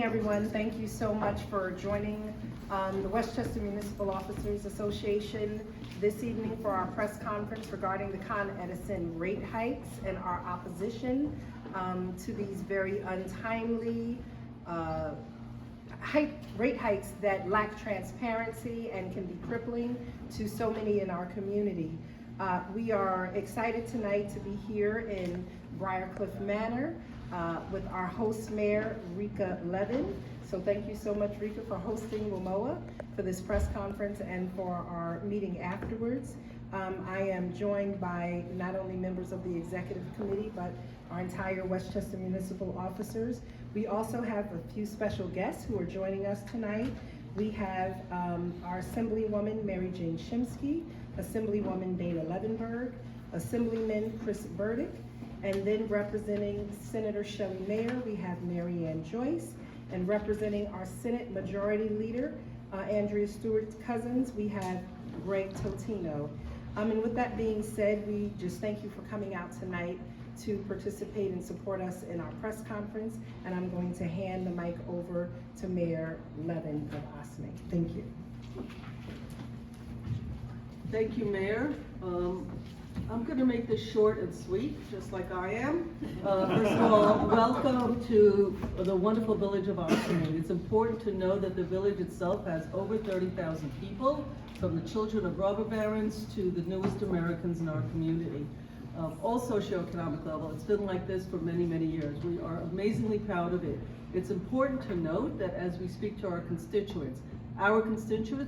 evening, everyone. Thank you so much for joining the Westchester Municipal Officers Association this evening for our press conference regarding the Con Edison rate hikes and our opposition to these very untimely rate hikes that lack transparency and can be crippling to so many in our community. We are excited tonight to be here in Briarcliff Manor with our host mayor, Rika Levin. So thank you so much, Rika, for hosting WMOA for this press conference and for our meeting afterwards. I am joined by not only members of the executive committee, but our entire Westchester Municipal officers. We also have a few special guests who are joining us tonight. We have our Assemblywoman, Mary Jane Shimsky, Assemblywoman Dana Levenberg, Assemblyman Chris Burdick, and then representing Senator Shelley Mayer, we have Mary Ann Joyce, and representing our Senate Majority Leader, Andrea Stewart's cousins, we have Greg Totino. And with that being said, we just thank you for coming out tonight to participate and support us in our press conference, and I'm going to hand the mic over to Mayor Levin of OSME. Thank you. Thank you, Mayor. I'm going to make this short and sweet, just like I am. First of all, welcome to the wonderful village of OSME. It's important to know that the village itself has over 30,000 people, from the children of robber barons to the newest Americans in our community. All socioeconomic level. It's been like this for many, many years. We are amazingly proud of it. It's important to note that as we speak to our constituents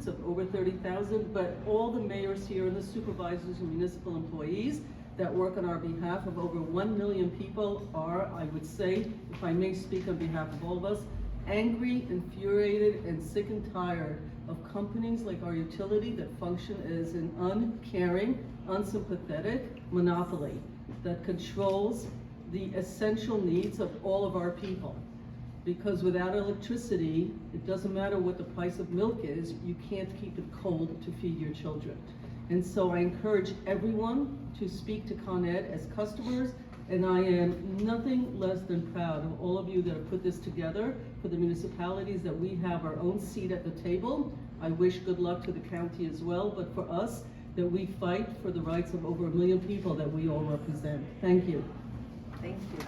of over 30,000, but all the mayors here and the supervisors and municipal employees that work on our behalf of over 1 million people are, I would say, if I may speak on behalf of all of us, angry, infuriated, and sick and tired of companies like our utility that function as an uncaring, unsympathetic monopoly that controls the essential needs of all of our people. Because without electricity, it doesn't matter what the price of milk is, you can't keep it cold to feed your children. And so I encourage everyone to speak to Con Ed as customers, and I am nothing less than proud of all of you that have put this together for the municipalities, that we have our own seat at the table. I wish good luck to the county as well, but for us, that we fight for the rights of over 1 million people that we all represent. Thank you. Thank you.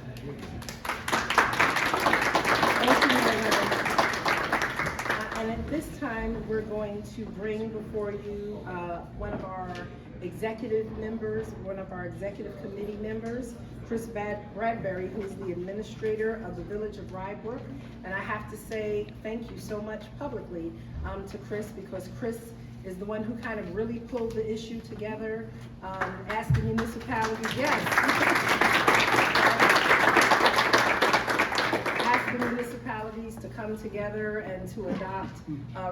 And at this time, we're going to bring before you one of our executive members, one of our executive committee members, Chris Bradbury, who is the administrator of the Village of Rybrook. And I have to say thank you so much publicly to Chris, because Chris is the one who kind of really pulled the issue together, asked the municipalities, the municipalities to come together and to adopt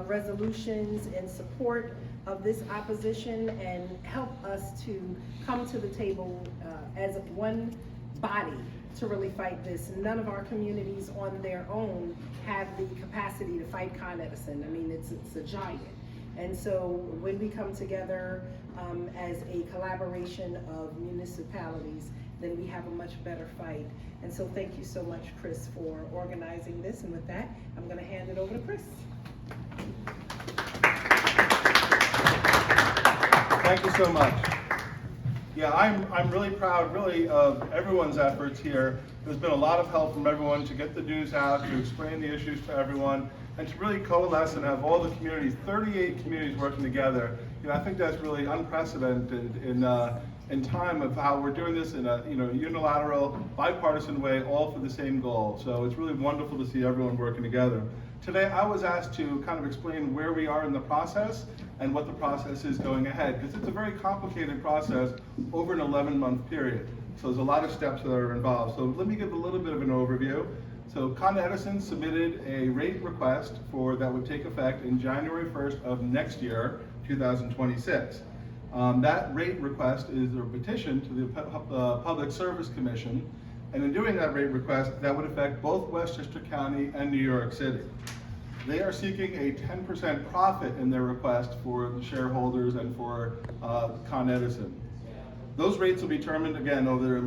resolutions in support of this opposition and help us to come to the table as one body to really fight this. None of our communities on their own have the capacity to fight Con Edison. I mean, it's a giant. And so when we come together as a collaboration of municipalities, then we have a much better fight. And so thank you so much, Chris, for organizing this. And with that, I'm going to hand it over to Chris. Thank you so much. Yeah, I'm really proud, really, of everyone's efforts here. There's been a lot of help from everyone to get the news out, to explain the issues to everyone, and to really coalesce and have all the communities, 38 communities working together. You know, I think that's really unprecedented in time of how we're doing this in a unilateral, bipartisan way, all for the same goal. So it's really wonderful to see everyone working together. Today I was asked to kind of explain where we are in the process and what the process is going ahead, because it's a very complicated process over an 11-month period. So there's a lot of steps that are involved. So let me give a little bit of an overview. So Con Edison submitted a rate request that would take effect in January 1st of next year, 2026. That rate request is a petition to the Public Service Commission, and in doing that rate request, that would affect both Westchester County and New York City. They are seeking a 10% profit in their request for the shareholders and for Con Edison. Those rates will be determined again over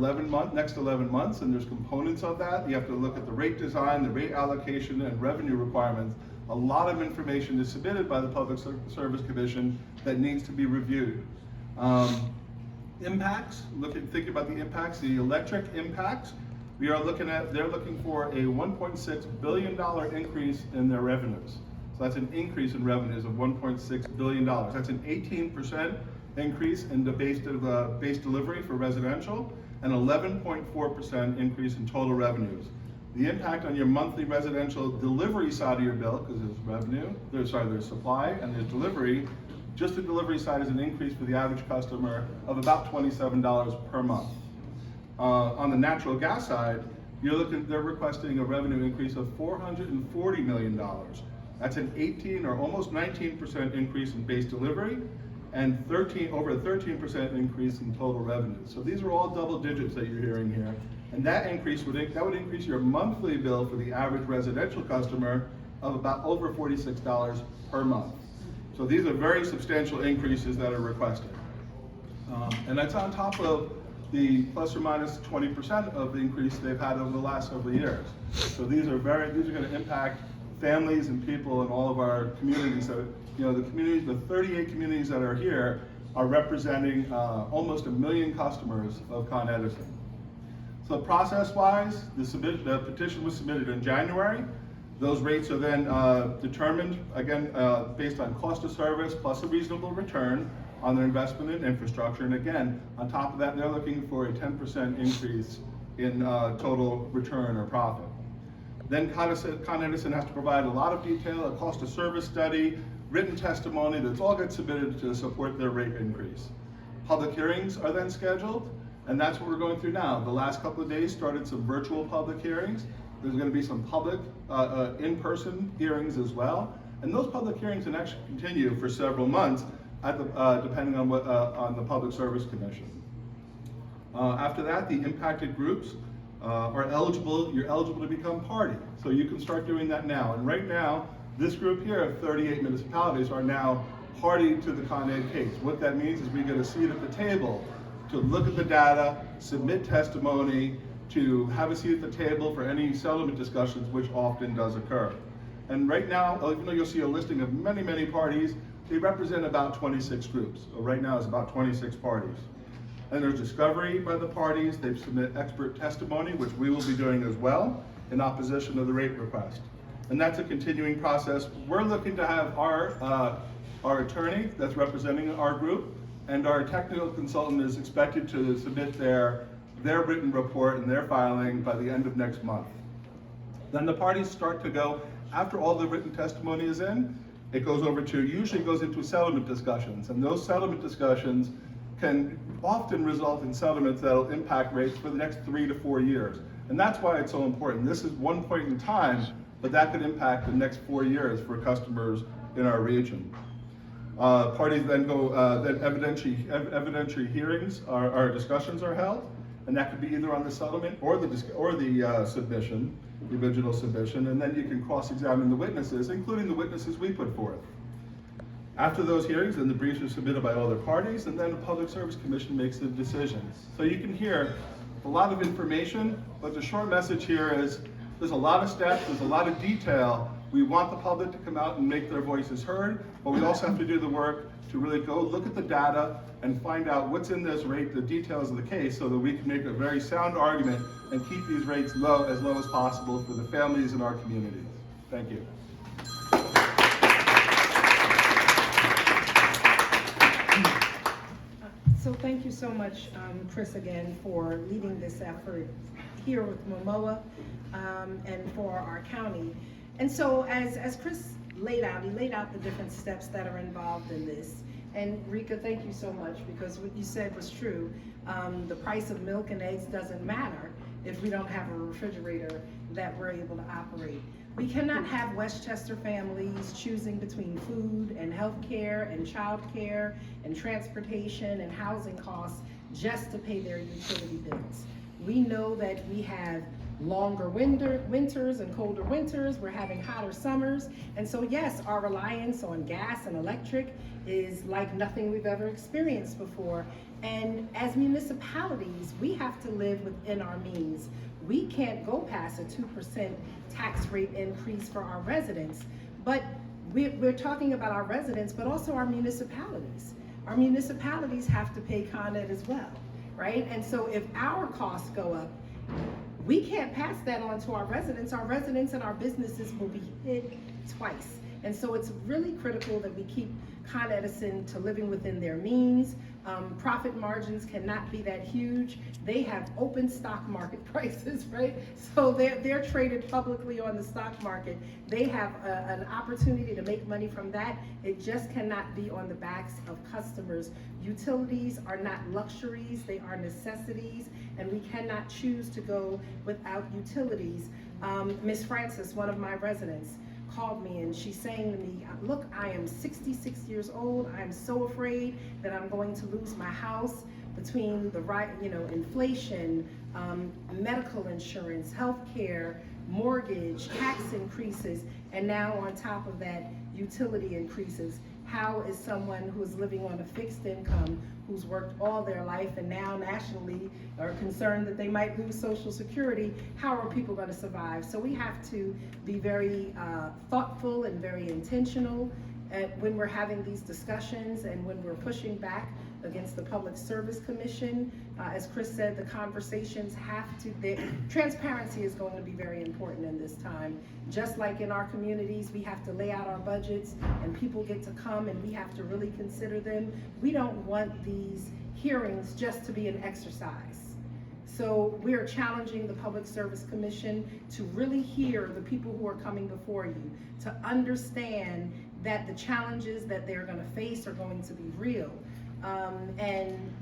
next 11 months, and there's components of that. You have to look at the rate design, the rate allocation, and revenue requirements. A lot of information is submitted by the Public Service Commission that needs to be reviewed. Impacts, think about the impacts, the electric impacts. They're looking for a $1.6 billion increase in their revenues. So that's an increase in revenues of $1.6 billion. That's an 18% increase in the base delivery for residential, and 11.4% increase in total revenues. The impact on your monthly residential delivery side of your bill, because there's supply and there's delivery, just the delivery side is an increase for the average customer of about $27 per month. On the natural gas side, they're requesting a revenue increase of $440 million. That's an 18 or almost 19% increase in base delivery, and over a 13% increase in total revenue. So these are all double digits that you're hearing here. And that would increase your monthly bill for the average residential customer of about over $46 per month. So these are very substantial increases that are requested. And that's on top of the plus or minus 20% of the increase they've had over the last several years. So these are going to impact families and people in all of our communities. So, the 38 communities that are here are representing almost 1 million customers of Con Edison. So process-wise, the petition was submitted in January. Those rates are then determined, again, based on cost of service plus a reasonable return on their investment in infrastructure. And again, on top of that, they're looking for a 10% increase in total return or profit. Then Con Edison has to provide a lot of detail, a cost of service study, written testimony, that's all gets submitted to support their rate increase. Public hearings are then scheduled, and that's what we're going through now. The last couple of days started some virtual public hearings. There's going to be some public in-person hearings as well. And those public hearings can actually continue for several months, depending on the Public Service Commission. After that, the impacted groups are eligible. You're eligible to become party. So you can start doing that now. And right now, this group here of 38 municipalities are now party to the Con Ed case. What that means is we get a seat at the table to look at the data, submit testimony, to have a seat at the table for any settlement discussions, which often does occur. And right now, even though you'll see a listing of many, many parties, they represent about 26 groups. So right now it's about 26 parties. And there's discovery by the parties. They submit expert testimony, which we will be doing as well, in opposition to the rate request. And that's a continuing process. We're looking to have our attorney that's representing our group, and our technical consultant is expected to submit their written report and their filing by the end of next month. Then the parties start to go, after all the written testimony is in, usually goes into settlement discussions. And those settlement discussions can often result in settlements that will impact rates for the next 3 to 4 years. And that's why it's so important. This is one point in time, but that could impact the next 4 years for customers in our region. Parties then go, evidentiary hearings, our discussions are held, and that could be either on the settlement or the submission, the original submission, and then you can cross-examine the witnesses, including the witnesses we put forth. After those hearings, then the briefs are submitted by other parties, and then the Public Service Commission makes the decisions. So you can hear a lot of information, but the short message here is there's a lot of steps, there's a lot of detail. We want the public to come out and make their voices heard, but we also have to do the work to really go look at the data and find out what's in this rate, the details of the case, so that we can make a very sound argument and keep these rates as low as possible for the families in our communities. Thank you. So thank you so much, Chris, again, for leading this effort here with WMOA and for our county. And so as Chris laid out, he laid out the different steps that are involved in this. And Rika, thank you so much, because what you said was true. The price of milk and eggs doesn't matter if we don't have a refrigerator that we're able to operate. We cannot have Westchester families choosing between food and health care and child care and transportation and housing costs just to pay their utility bills. We know that we have longer winters and colder winters. We're having hotter summers. And so yes, our reliance on gas and electric is like nothing we've ever experienced before. And as municipalities, we have to live within our means. We can't go past a 2% tax rate increase for our residents. But we're talking about our residents, but also our municipalities. Our municipalities have to pay Con Ed as well, right? And so if our costs go up, we can't pass that on to our residents. Our residents and our businesses will be hit twice. And so it's really critical that we keep Con Edison to living within their means. Profit margins cannot be that huge. They have open stock market prices, right? So they're traded publicly on the stock market. They have an opportunity to make money from that. It just cannot be on the backs of customers. Utilities are not luxuries, they are necessities, and we cannot choose to go without utilities. Ms. Francis, one of my residents, called me and she's saying to me, look, I am 66 years old. I'm so afraid that I'm going to lose my house between the inflation, medical insurance, health care, mortgage, tax increases, and now on top of that, utility increases. How is someone who is living on a fixed income, who's worked all their life and now nationally are concerned that they might lose Social Security, how are people going to survive? So we have to be very thoughtful and very intentional when we're having these discussions and when we're pushing back against the Public Service Commission. As Chris said, the conversations transparency is going to be very important in this time. Just like in our communities, we have to lay out our budgets and people get to come and we have to really consider them. We don't want these hearings just to be an exercise. So we are challenging the Public Service Commission to really hear the people who are coming before you, to understand that the challenges that they're going to face are going to be real. And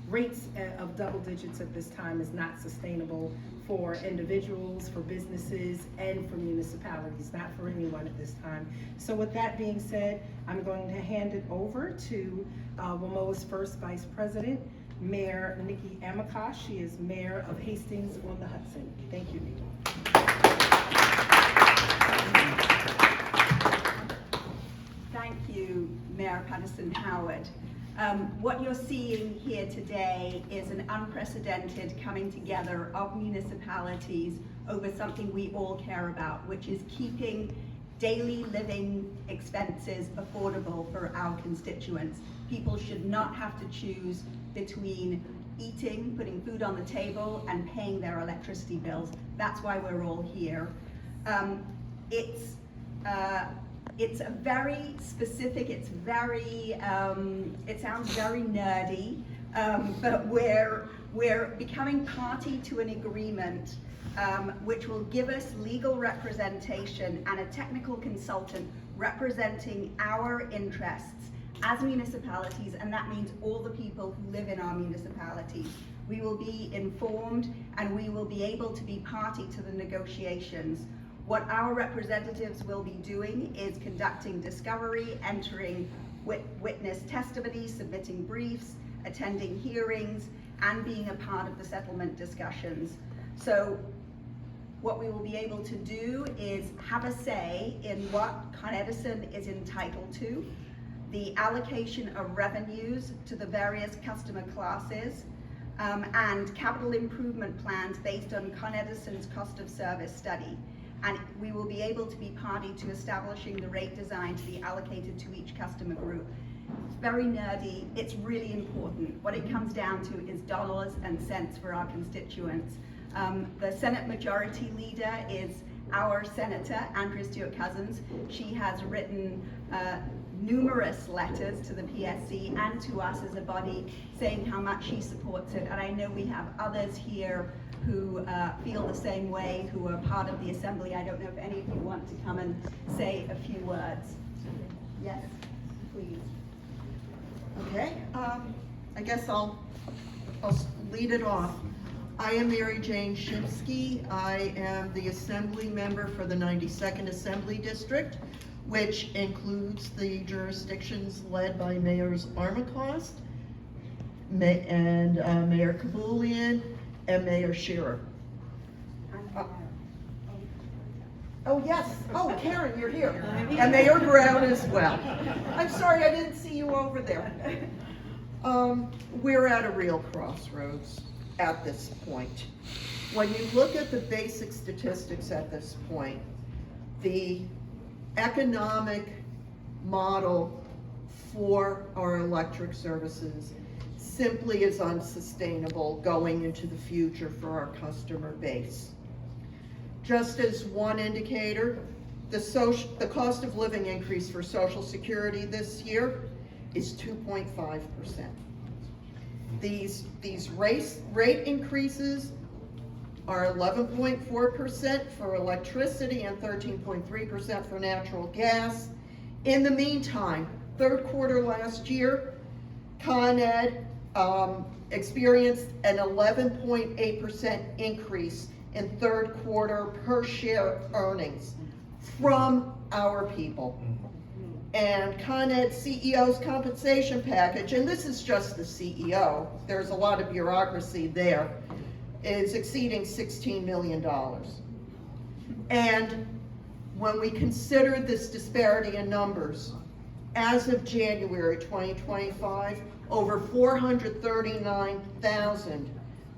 rates of double digits at this time is not sustainable for individuals, for businesses, and for municipalities, not for anyone at this time. So with that being said, I'm going to hand it over to WMOA's first Vice President, Mayor Nikki Amakosh. She is Mayor of Hastings-on-the-Hudson. Thank you, Nikki. Thank you, Mayor Patterson-Howard. What you're seeing here today is an unprecedented coming together of municipalities over something we all care about, which is keeping daily living expenses affordable for our constituents. People should not have to choose between eating, putting food on the table, and paying their electricity bills. That's why we're all here. It's a very specific, it sounds very nerdy, but we're becoming party to an agreement which will give us legal representation and a technical consultant representing our interests as municipalities, and that means all the people who live in our municipalities. We will be informed and we will be able to be party to the negotiations. What our representatives will be doing is conducting discovery, entering witness testimony, submitting briefs, attending hearings, and being a part of the settlement discussions. So what we will be able to do is have a say in what Con Edison is entitled to, the allocation of revenues to the various customer classes, and capital improvement plans based on Con Edison's cost of service study. And we will be able to be party to establishing the rate design to be allocated to each customer group. It's very nerdy, it's really important. What it comes down to is dollars and cents for our constituents. The Senate Majority Leader is our Senator, Andrea Stewart-Cousins. She has written numerous letters to the PSC and to us as a body saying how much she supports it. And I know we have others here who feel the same way, who are part of the Assembly. I don't know if any of you want to come and say a few words. Yes, please. Okay, I guess I'll lead it off. I am Mary Jane Shimsky. I am the Assembly member for the 92nd Assembly District, which includes the jurisdictions led by Mayors Armacost and Mayor Kabulian and Mayor Shearer. Oh, yes. Oh, Karen, you're here. And Mayor Brown as well. I'm sorry, I didn't see you over there. We're at a real crossroads at this point. When you look at the basic statistics at this point, the economic model for our electric services simply is unsustainable going into the future for our customer base. Just as one indicator, the cost of living increase for Social Security this year is 2.5%. These rate increases are 11.4% for electricity and 13.3% for natural gas. In the meantime, third quarter last year, Con Ed experienced an 11.8% increase in third quarter per share earnings from our people. And Con Ed CEO's compensation package, and this is just the CEO, there's a lot of bureaucracy there, is exceeding $16 million. And when we consider this disparity in numbers, as of January 2025, over 439,000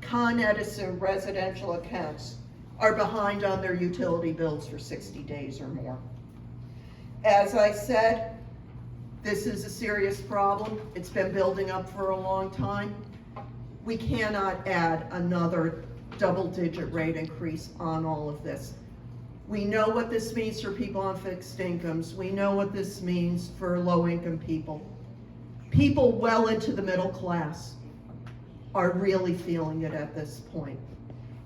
Con Edison residential accounts are behind on their utility bills for 60 days or more. As I said, this is a serious problem. It's been building up for a long time. We cannot add another double-digit rate increase on all of this. We know what this means for people on fixed incomes. We know what this means for low-income people. People well into the middle class are really feeling it at this point.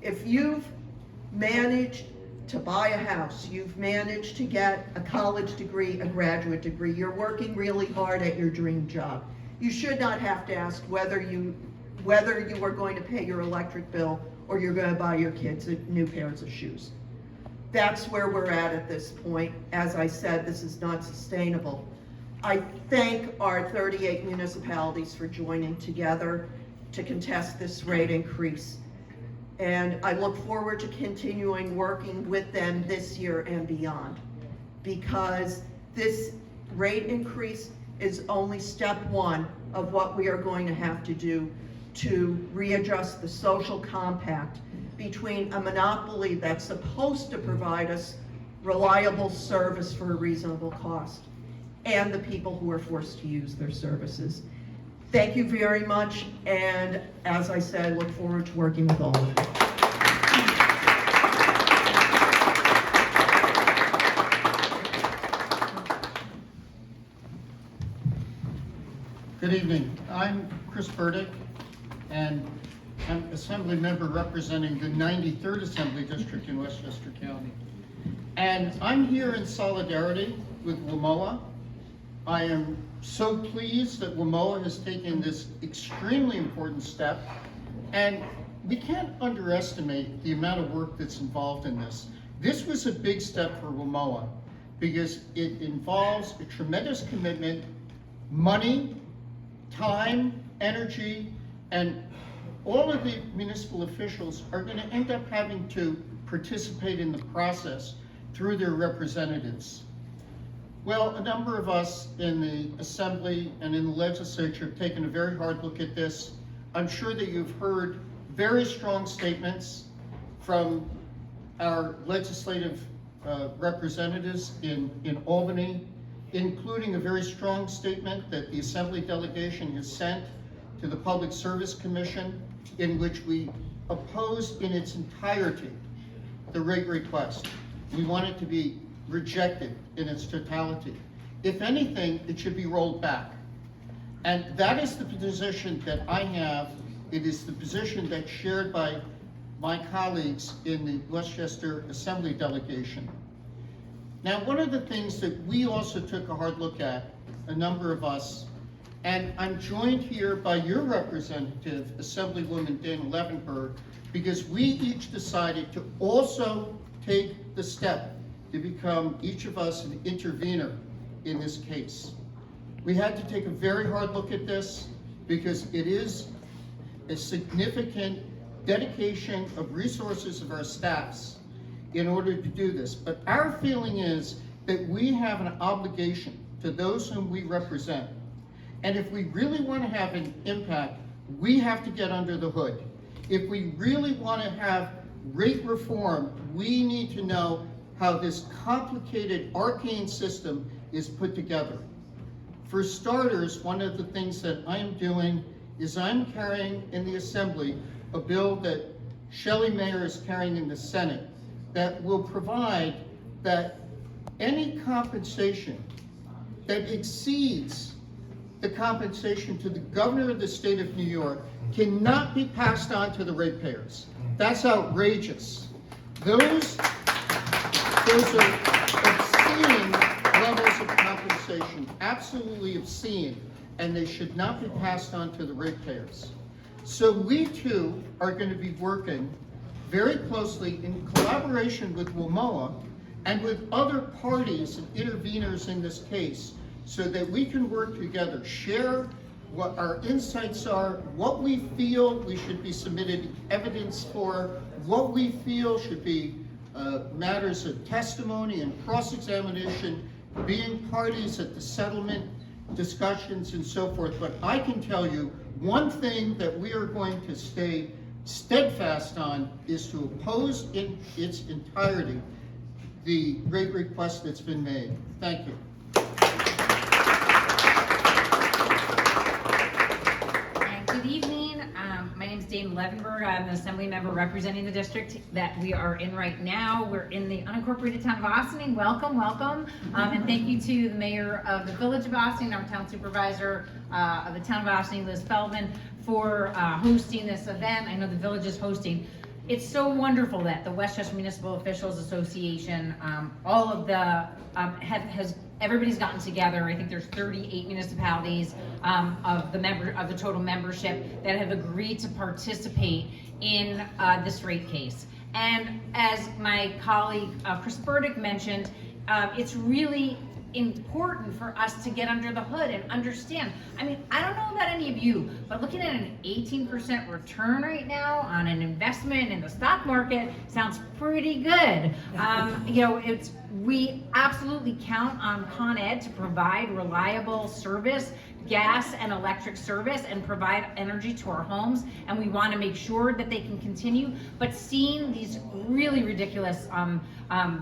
If you've managed to buy a house, you've managed to get a college degree, a graduate degree, you're working really hard at your dream job, you should not have to ask whether you are going to pay your electric bill or you're going to buy your kids new pairs of shoes. That's where we're at this point. As I said, this is not sustainable. I thank our 38 municipalities for joining together to contest this rate increase. And I look forward to continuing working with them this year and beyond, because this rate increase is only step one of what we are going to have to do to readjust the social compact between a monopoly that's supposed to provide us reliable service for a reasonable cost and the people who are forced to use their services. Thank you very much, and as I said, I look forward to working with all of you. Good evening. I'm Chris Burdick, and I'm Assembly Member representing the 93rd Assembly District in Westchester County. And I'm here in solidarity with WMOA. I am so pleased that WMOA has taken this extremely important step, and we can't underestimate the amount of work that's involved in this. This was a big step for WMOA because it involves a tremendous commitment, money, time, energy, and all of the municipal officials are going to end up having to participate in the process through their representatives. Well, a number of us in the Assembly and in the Legislature have taken a very hard look at this. I'm sure that you've heard very strong statements from our legislative representatives in Albany, including a very strong statement that the Assembly delegation has sent to the Public Service Commission, in which we oppose in its entirety the rate request. We want it to be rejected in its totality. If anything, it should be rolled back. And that is the position that I have. It is the position that's shared by my colleagues in the Westchester Assembly delegation. Now, one of the things that we also took a hard look at, a number of us, and I'm joined here by your representative, Assemblywoman Dana Levenberg, because we each decided to also take the step to become, each of us, an intervener in this case. We had to take a very hard look at this because it is a significant dedication of resources of our staffs in order to do this. But our feeling is that we have an obligation to those whom we represent. And if we really want to have an impact, we have to get under the hood. If we really want to have rate reform, we need to know how this complicated, arcane system is put together. For starters, one of the things that I am doing is I'm carrying in the Assembly a bill that Shelley Mayer is carrying in the Senate that will provide that any compensation that exceeds the compensation to the governor of the state of New York cannot be passed on to the ratepayers. That's outrageous. Those are obscene levels of compensation, absolutely obscene, and they should not be passed on to the ratepayers. So we too are going to be working very closely in collaboration with WMOA and with other parties and interveners in this case, so that we can work together, share what our insights are, what we feel we should be submitted evidence for, what we feel should be matters of testimony and cross-examination, being parties at the settlement discussions and so forth. But I can tell you one thing that we are going to stay steadfast on is to oppose in its entirety the rate request that's been made. Thank you. Good evening. My name is Dame Levenberg. I'm the Assembly member representing the district that we are in right now. We're in the unincorporated town of Ossining. Welcome, welcome. And thank you to the mayor of the village of Ossining, our town supervisor of the town of Ossining, Liz Feldman, for hosting this event. I know the village is hosting. It's so wonderful that the Westchester Municipal Officials Association, all of the, everybody's gotten together. I think there's 38 municipalities of the total membership that have agreed to participate in this rate case. And as my colleague Chris Burdick mentioned, it's really important for us to get under the hood and understand. I mean, I don't know about any of you, but looking at an 18% return right now on an investment in the stock market sounds pretty good. You know, we absolutely count on Con Ed to provide reliable service, gas and electric service, and provide energy to our homes, and we want to make sure that they can continue. But seeing these really ridiculous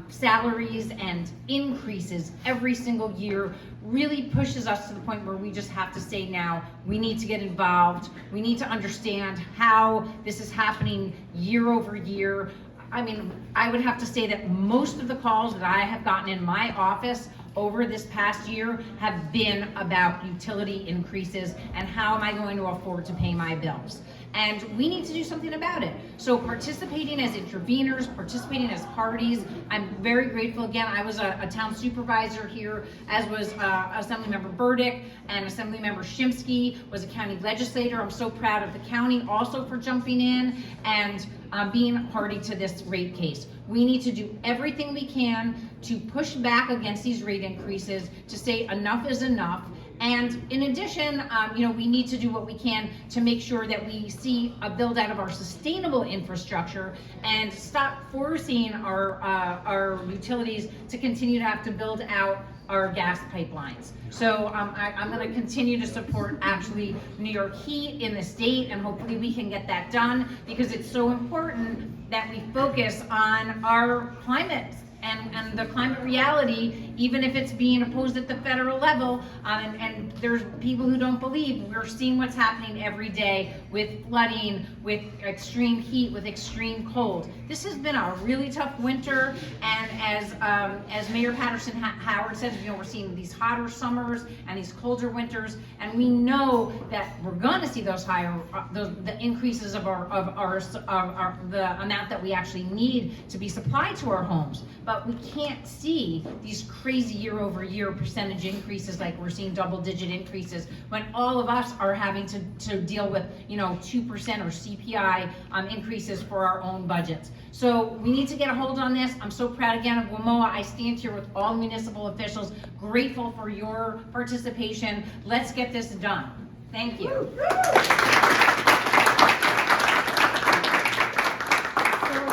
salaries and increases every single year really pushes us to the point where we just have to say now, we need to get involved. We need to understand how this is happening year over year. I mean, I would have to say that most of the calls that I have gotten in my office over this past year have been about utility increases and how am I going to afford to pay my bills. And we need to do something about it. So participating as interveners, participating as parties, I'm very grateful. Again, I was a town supervisor here, as was Assemblymember Burdick, and Assemblymember Shimsky was a county legislator. I'm so proud of the county also for jumping in and being a party to this rate case. We need to do everything we can to push back against these rate increases, to say enough is enough. And in addition, you know, we need to do what we can to make sure that we see a build out of our sustainable infrastructure and stop forcing our utilities to continue to have to build out our gas pipelines. So I'm going to continue to support actually New York Heat in the state, and hopefully we can get that done, because it's so important that we focus on our climate and the climate reality, even if it's being opposed at the federal level. And there's people who don't believe. We're seeing what's happening every day with flooding, with extreme heat, with extreme cold. This has been a really tough winter, and as Mayor Patterson Howard says, you know, we're seeing these hotter summers and these colder winters, and we know that we're going to see those higher, the increases of the amount that we actually need to be supplied to our homes. But we can't see these crazy year-over-year percentage increases like we're seeing double-digit increases when all of us are having to deal with, you know, 2% or CPI increases for our own budgets. So we need to get a hold on this. I'm so proud again of WMOA. I stand here with all municipal officials, grateful for your participation. Let's get this done. Thank you. So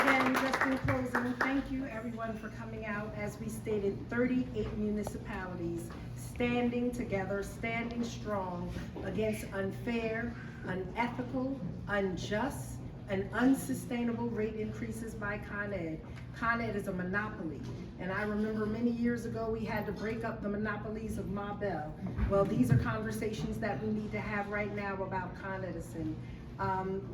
again, just in closing, thank thank you everyone for coming out. As we stated, 38 municipalities standing together, standing strong against unfair, unethical, unjust, and unsustainable rate increases by Con Ed. Con Ed is a monopoly. And I remember many years ago, we had to break up the monopolies of Ma Bell. Well, these are conversations that we need to have right now about Con Edison.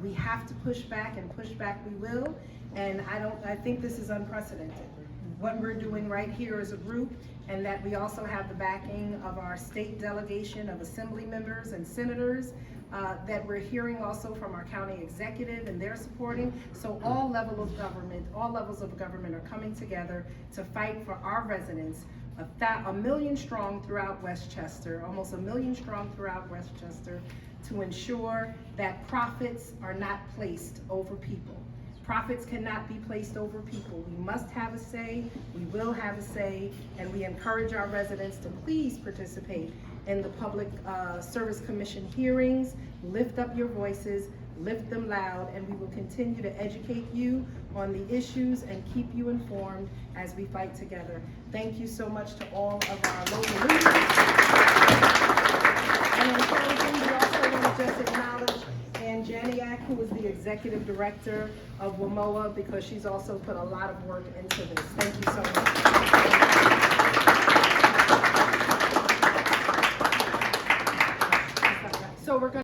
We have to push back, and push back we will. And I think this is unprecedented. What we're doing right here as a group, and that we also have the backing of our state delegation of assembly members and senators, that we're hearing also from our county executive, and they're supporting. So all levels of government are coming together to fight for our residents, a million strong throughout Westchester, almost a million strong throughout Westchester, to ensure that profits are not placed over people. Profits cannot be placed over people. We must have a say, we will have a say, and we encourage our residents to please participate in the Public Service Commission hearings. Lift up your voices, lift them loud, and we will continue to educate you on the issues and keep you informed as we fight together. Thank you so much to all of our local leaders. And in closing, we also want to just acknowledge Ann Janiak, who is the Executive Director of WMOA, because she's also put a lot of work into this. Thank you so much.